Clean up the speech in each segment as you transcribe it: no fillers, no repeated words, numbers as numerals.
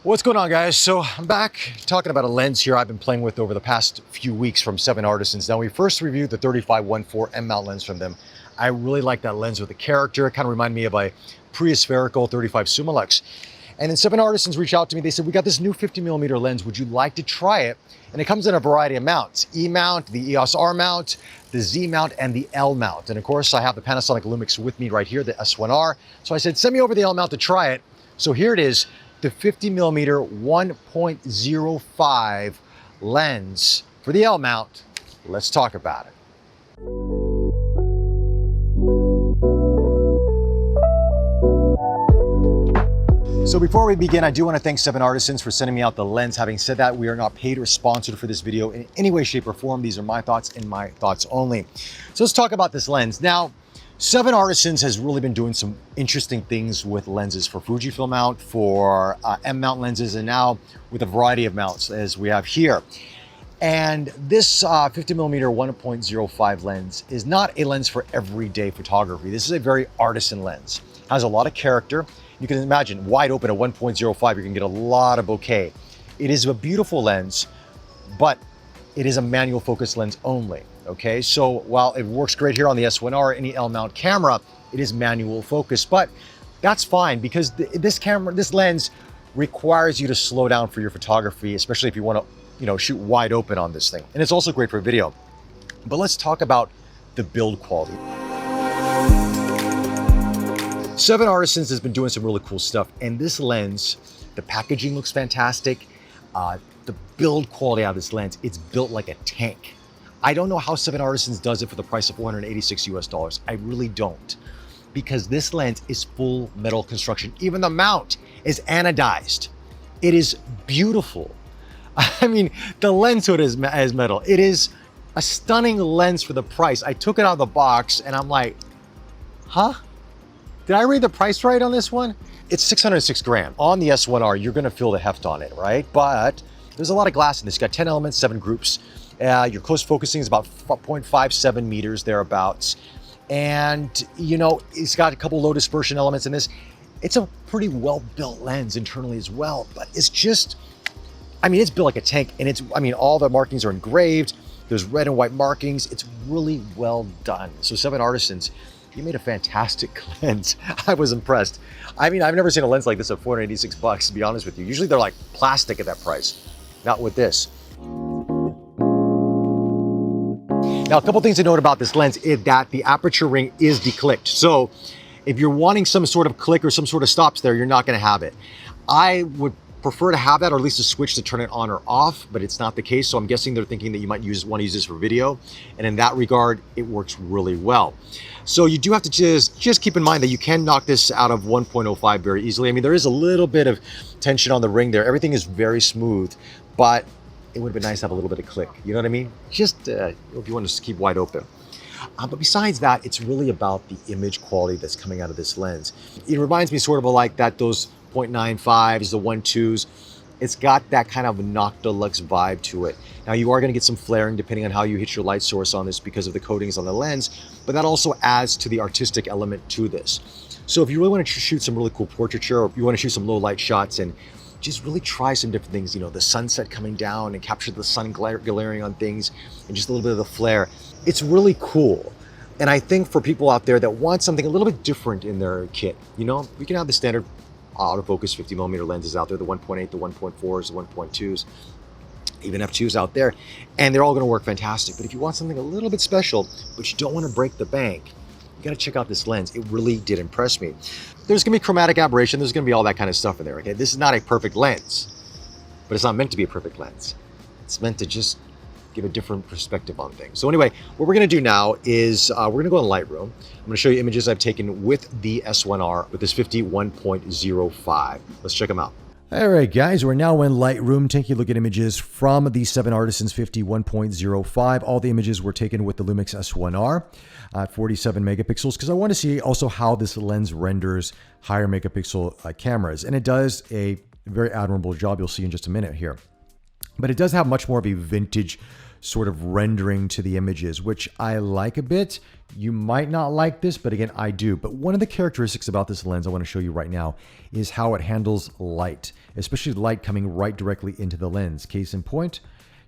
What's going on, guys? So I'm back talking about a lens here I've been playing with over the past few weeks from 7 Artisans. Now, we first reviewed the 35-1.4 M-mount lens from them. I really like that lens with the character. It kind of reminded me of a pre-aspherical 35 Summilux. And then 7 Artisans reached out to me. They said, we got this new 50mm lens. Would you like to try it? And it comes in a variety of mounts: E mount, the EOS R mount, the Z mount, and the L mount. And of course, I have the Panasonic Lumix with me right here, the S1R. So I said, send me over the L mount to try it. So here it is, the 50mm 1.05 lens for the L mount. Let's talk about it. So before we begin, I do want to thank 7 Artisans for sending me out the lens. Having said that, we are not paid or sponsored for this video in any way, shape, or form. These are my thoughts and my thoughts only. So let's talk about this lens. Now, 7 Artisans has really been doing some interesting things with lenses for Fujifilm mount, for M-mount lenses, and now with a variety of mounts as we have here. And this 50mm 1.05 lens is not a lens for everyday photography. This is a very artisan lens. It has a lot of character. You can imagine wide open at 1.05, you can get a lot of bokeh. It is a beautiful lens, but it is a manual focus lens only. Okay, so while it works great here on the S1R, any L mount camera, it is manual focus, but that's fine because this lens requires you to slow down for your photography, especially if you want to, shoot wide open on this thing. And it's also great for video. But let's talk about the build quality. 7 Artisans has been doing some really cool stuff, and this lens, the packaging looks fantastic. The build quality out of this lens, it's built like a tank. I don't know how 7 Artisans does it for the price of $486 US. I really don't, because this lens is full metal construction. Even the mount is anodized. It is beautiful. I mean, the lens hood is metal. It is a stunning lens for the price. I took it out of the box and I'm like, huh? Did I read the price right on this one? It's 606 grams. On the S1R, you're gonna feel the heft on it, right? But there's a lot of glass in this. It's got 10 elements, 7 groups. Your close focusing is about 0.57 meters thereabouts. And it's got a couple low dispersion elements in this. It's a pretty well-built lens internally as well, but it's just, it's built like a tank, and all the markings are engraved. There's red and white markings. It's really well done. So 7 Artisans, you made a fantastic lens. I was impressed. I've never seen a lens like this at $486, to be honest with you. Usually they're like plastic at that price, not with this. Now, a couple things to note about this lens is that the aperture ring is declicked. So if you're wanting some sort of click or some sort of stops there, you're not gonna have it. I would prefer to have that, or at least a switch to turn it on or off, but it's not the case. So I'm guessing they're thinking that you might want to use this for video. And in that regard, it works really well. So you do have to just keep in mind that you can knock this out of 1.05 very easily. There is a little bit of tension on the ring there. Everything is very smooth, but it would have been nice to have a little bit of click. You know what I mean? Just if you want to keep wide open. But besides that, it's really about the image quality that's coming out of this lens. It reminds me sort of like those 0.95s, the 1.2s. It's got that kind of Noctilux vibe to it. Now, you are going to get some flaring depending on how you hit your light source on this because of the coatings on the lens, but that also adds to the artistic element to this. So if you really want to shoot some really cool portraiture, or you want to shoot some low light shots and just really try some different things, the sunset coming down and capture the sun glaring on things and just a little bit of the flare, it's really cool. And I think for people out there that want something a little bit different in their kit, we can have the standard autofocus 50mm lenses out there, the 1.8, the 1.4s, the 1.2s, even f2s out there, and they're all going to work fantastic. But if you want something a little bit special, but you don't want to break the bank, you got to check out this lens. It really did impress me. There's going to be chromatic aberration. There's going to be all that kind of stuff in there. Okay, this is not a perfect lens, but it's not meant to be a perfect lens. It's meant to just give a different perspective on things. So anyway, what we're going to do now is we're going to go in Lightroom. I'm going to show you images I've taken with the S1R with this 51.05. Let's check them out. All right, guys, we're now in Lightroom taking a look at images from the 7 Artisans 51.05. All the images were taken with the Lumix S1R at 47 megapixels because I want to see also how this lens renders higher megapixel cameras. And it does a very admirable job. You'll see in just a minute here. But it does have much more of a vintage sort of rendering to the images, which I like a bit. You might not like this, but again, I do. But one of the characteristics about this lens I want to show you right now is how it handles light, especially light coming right directly into the lens. Case in point,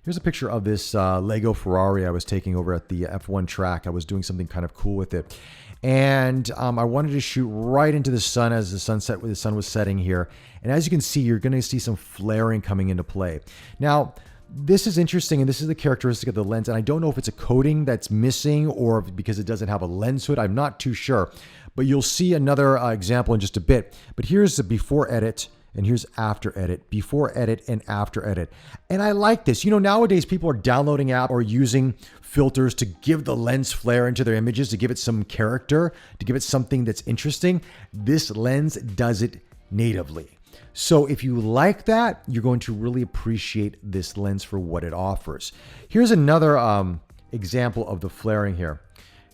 here's a picture of this Lego Ferrari I was taking over at the F1 track. I was doing something kind of cool with it. And I wanted to shoot right into the sun as the sun was setting here. And as you can see, you're going to see some flaring coming into play. Now, this is interesting, and this is the characteristic of the lens. And I don't know if it's a coating that's missing or because it doesn't have a lens hood. I'm not too sure. But you'll see another example in just a bit. But here's the before edit. And here's after edit, before edit, and after edit. And I like this. You know, nowadays people are downloading apps or using filters to give the lens flare into their images, to give it some character, to give it something that's interesting. This lens does it natively. So if you like that, you're going to really appreciate this lens for what it offers. Here's another example of the flaring here.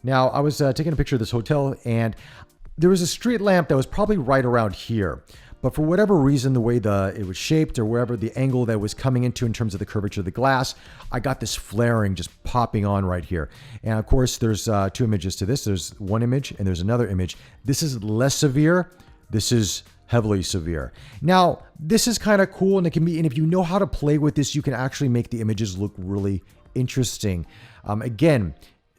Now, I was taking a picture of this hotel, and there was a street lamp that was probably right around here. But for whatever reason, the way it was shaped or wherever the angle that was coming into in terms of the curvature of the glass, I got this flaring just popping on right here. And of course, there's two images to this. There's one image and there's another image. This is less severe. This is heavily severe. Now, this is kind of cool, and it can be, and if you know how to play with this, you can actually make the images look really interesting. Again,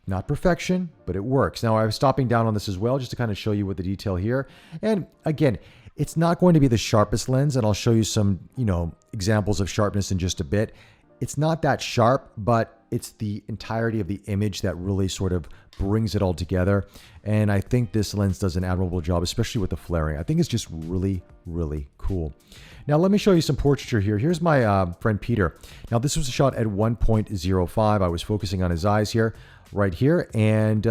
not perfection, but it works. Now, I was stopping down on this as well, just to kind of show you what the detail here. And again, it's not going to be the sharpest lens, and I'll show you some, examples of sharpness in just a bit. It's not that sharp, but it's the entirety of the image that really sort of brings it all together. And I think this lens does an admirable job, especially with the flaring. I think it's just really, really cool. Now, let me show you some portraiture here. Here's my friend Peter. Now, this was a shot at 1.05. I was focusing on his eyes here, right here. And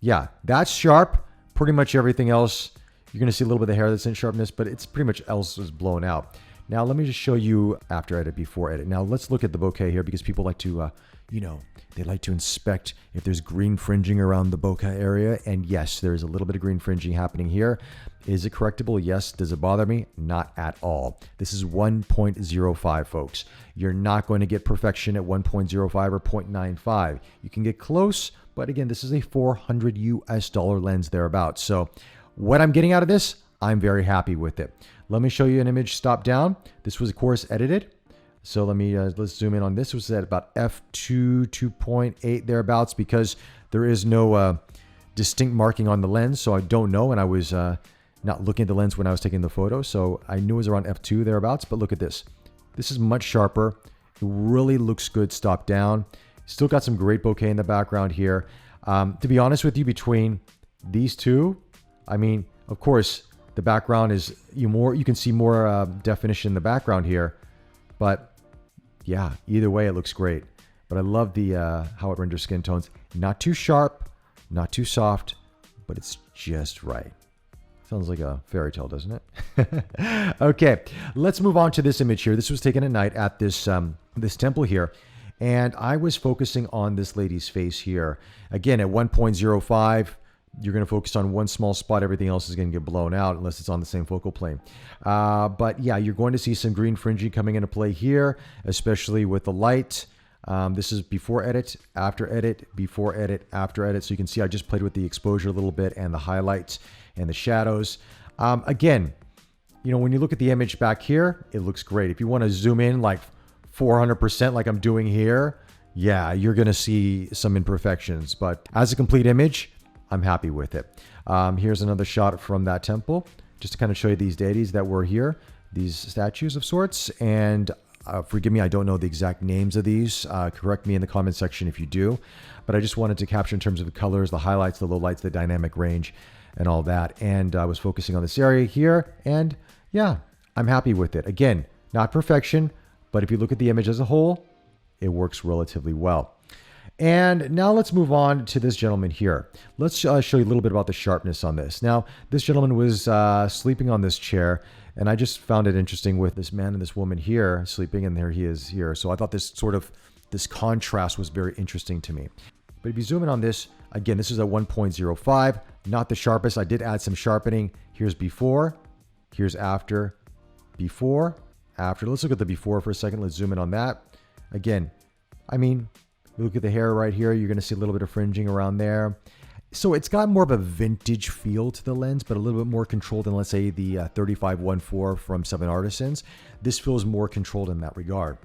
yeah, that's sharp. Pretty much everything else, you're going to see a little bit of the hair that's in sharpness, but it's pretty much else is blown out. Now, let me just show you after edit, before edit. Now, let's look at the bokeh here because people like to, they like to inspect if there's green fringing around the bokeh area. And yes, there's a little bit of green fringing happening here. Is it correctable? Yes. Does it bother me? Not at all. This is 1.05, folks. You're not going to get perfection at 1.05 or 0.95. You can get close, but again, this is a $400 US lens thereabouts. So what I'm getting out of this, I'm very happy with it. Let me show you an image stop down. This was, of course, edited. So let me, let's zoom in on this. It was at about f2, 2.8 thereabouts because there is no distinct marking on the lens. So I don't know. And I was not looking at the lens when I was taking the photo. So I knew it was around f2 thereabouts, but look at this. This is much sharper. It really looks good stop down. Still got some great bokeh in the background here. To be honest with you, between these two, I mean, of course, the background is you can see more definition in the background here, but yeah, either way, it looks great. But I love the how it renders skin tones. Not too sharp, not too soft, but it's just right. Sounds like a fairy tale, doesn't it? Okay, let's move on to this image here. This was taken at night at this this temple here. And I was focusing on this lady's face here. Again, at 1.05, you're going to focus on one small spot. Everything else is going to get blown out unless it's on the same focal plane. But yeah, you're going to see some green fringing coming into play here, especially with the light. This is before edit, after edit, before edit, after edit. So you can see I just played with the exposure a little bit and the highlights and the shadows. Again, when you look at the image back here, it looks great. If you want to zoom in like 400% like I'm doing here, yeah, you're going to see some imperfections. But as a complete image, I'm happy with it. Here's another shot from that temple, just to kind of show you these deities that were here, these statues of sorts. And forgive me, I don't know the exact names of these. Correct me in the comment section if you do. But I just wanted to capture in terms of the colors, the highlights, the lowlights, the dynamic range, and all that. And I was focusing on this area here. And yeah, I'm happy with it. Again, not perfection, but if you look at the image as a whole, it works relatively well. And now let's move on to this gentleman here. Let's show you a little bit about the sharpness on this. Now, this gentleman was sleeping on this chair, and I just found it interesting with this man and this woman here sleeping, and there he is here. So I thought this contrast was very interesting to me. But if you zoom in on this, again, this is a 1.05, not the sharpest. I did add some sharpening. Here's before, here's after, before, after. Let's look at the before for a second. Let's zoom in on that. Again, I mean, You look at the hair right here, you're gonna see a little bit of fringing around there. So it's got more of a vintage feel to the lens, but a little bit more controlled than, let's say, the 35-1.4 from 7 Artisans. This feels more controlled in that regard,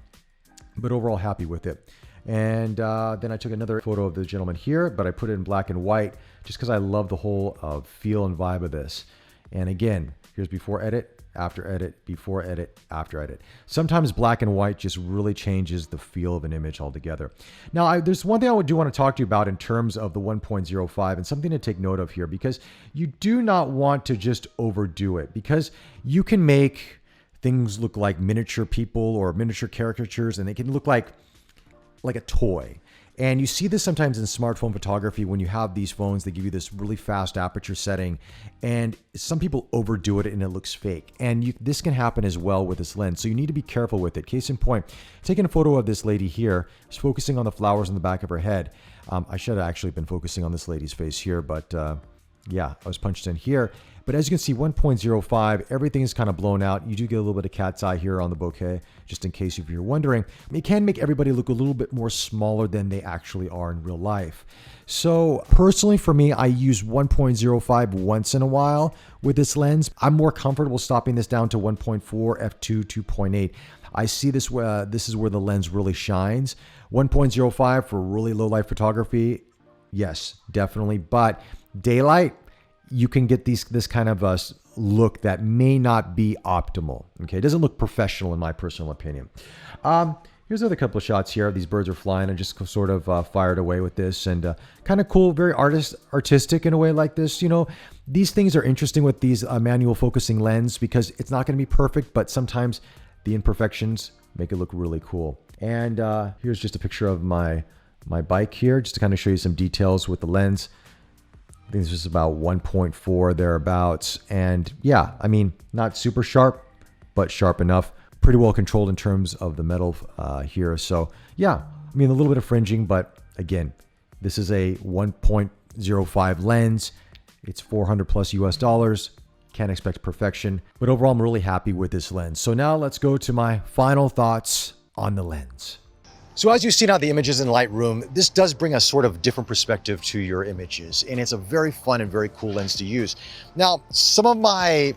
but overall happy with it. And then I took another photo of the gentleman here, but I put it in black and white just because I love the whole feel and vibe of this. And again, here's before edit, after edit, before edit, after edit. Sometimes black and white just really changes the feel of an image altogether. Now, there's one thing I do want to talk to you about in terms of the 1.05 and something to take note of here, because you do not want to just overdo it, because you can make things look like miniature people or miniature caricatures, and they can look like a toy. And you see this sometimes in smartphone photography when you have these phones, they give you this really fast aperture setting, and some people overdo it and it looks fake. And this can happen as well with this lens. So you need to be careful with it. Case in point, taking a photo of this lady here, just focusing on the flowers on the back of her head. I should have actually been focusing on this lady's face here, but yeah, I was punched in here. But as you can see, 1.05, everything is kind of blown out. You do get a little bit of cat's eye here on the bokeh, just in case if you're wondering. It can make everybody look a little bit more smaller than they actually are in real life. So personally for me, I use 1.05 once in a while with this lens. I'm more comfortable stopping this down to 1.4, f2, 2.8. I see this is where the lens really shines. 1.05 for really low light photography, yes, definitely. But daylight, you can get this kind of a look that may not be optimal. Okay, it doesn't look professional in my personal opinion. Here's another couple of shots here. These birds are flying. I just sort of fired away with this, and kind of cool, very artistic in a way like this. You know, these things are interesting with these manual focusing lens because it's not going to be perfect, but sometimes the imperfections make it look really cool. And here's just a picture of my bike here, just to kind of show you some details with the lens. I think this is about 1.4 thereabouts. And yeah, I mean, not super sharp, but sharp enough. Pretty well controlled in terms of the metal here. So yeah, I mean, a little bit of fringing, but again, this is a 1.05 lens. It's 400 plus US dollars. Can't expect perfection, but overall, I'm really happy with this lens. So now let's go to my final thoughts on the lens. So as you see now the images in Lightroom, this does bring a sort of different perspective to your images, and it's a very fun and very cool lens to use. Now, some of my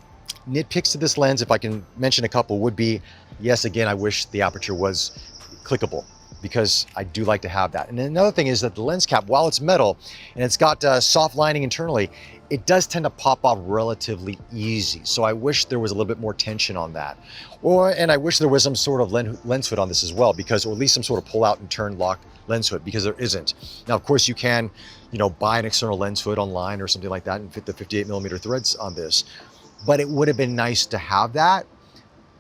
nitpicks to this lens, if I can mention a couple, would be, yes, again, I wish the aperture was clickable, because I do like to have that. And another thing is that the lens cap, while it's metal and it's got soft lining internally, it does tend to pop off relatively easy. So I wish there was a little bit more tension on that. And I wish there was some sort of lens hood on this as well, because, or at least some sort of pull out and turn lock lens hood, because there isn't. Now, of course, you can, buy an external lens hood online or something like that and fit the 58mm threads on this. But it would have been nice to have that.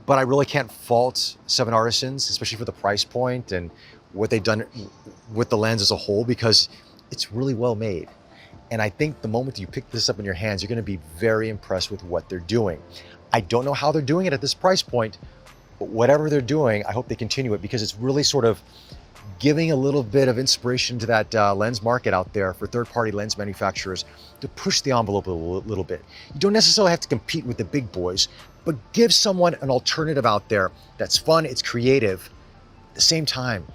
But I really can't fault 7 Artisans, especially for the price point and what they've done with the lens as a whole, because it's really well made. And I think the moment you pick this up in your hands, you're going to be very impressed with what they're doing. I don't know how they're doing it at this price point, but whatever they're doing, I hope they continue it, because it's really sort of giving a little bit of inspiration to that lens market out there for third-party lens manufacturers to push the envelope a little bit. You don't necessarily have to compete with the big boys, but give someone an alternative out there that's fun, it's creative. At the same time,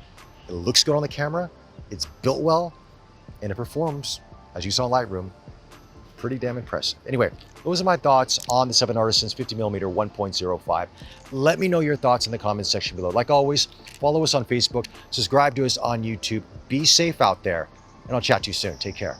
it looks good on the camera, it's built well, and it performs, as you saw in Lightroom, pretty damn impressive. Anyway, those are my thoughts on the 7 Artisans 50mm 1.05. Let me know your thoughts in the comments section below. Like always, follow us on Facebook, subscribe to us on YouTube. Be safe out there, and I'll chat to you soon. Take care.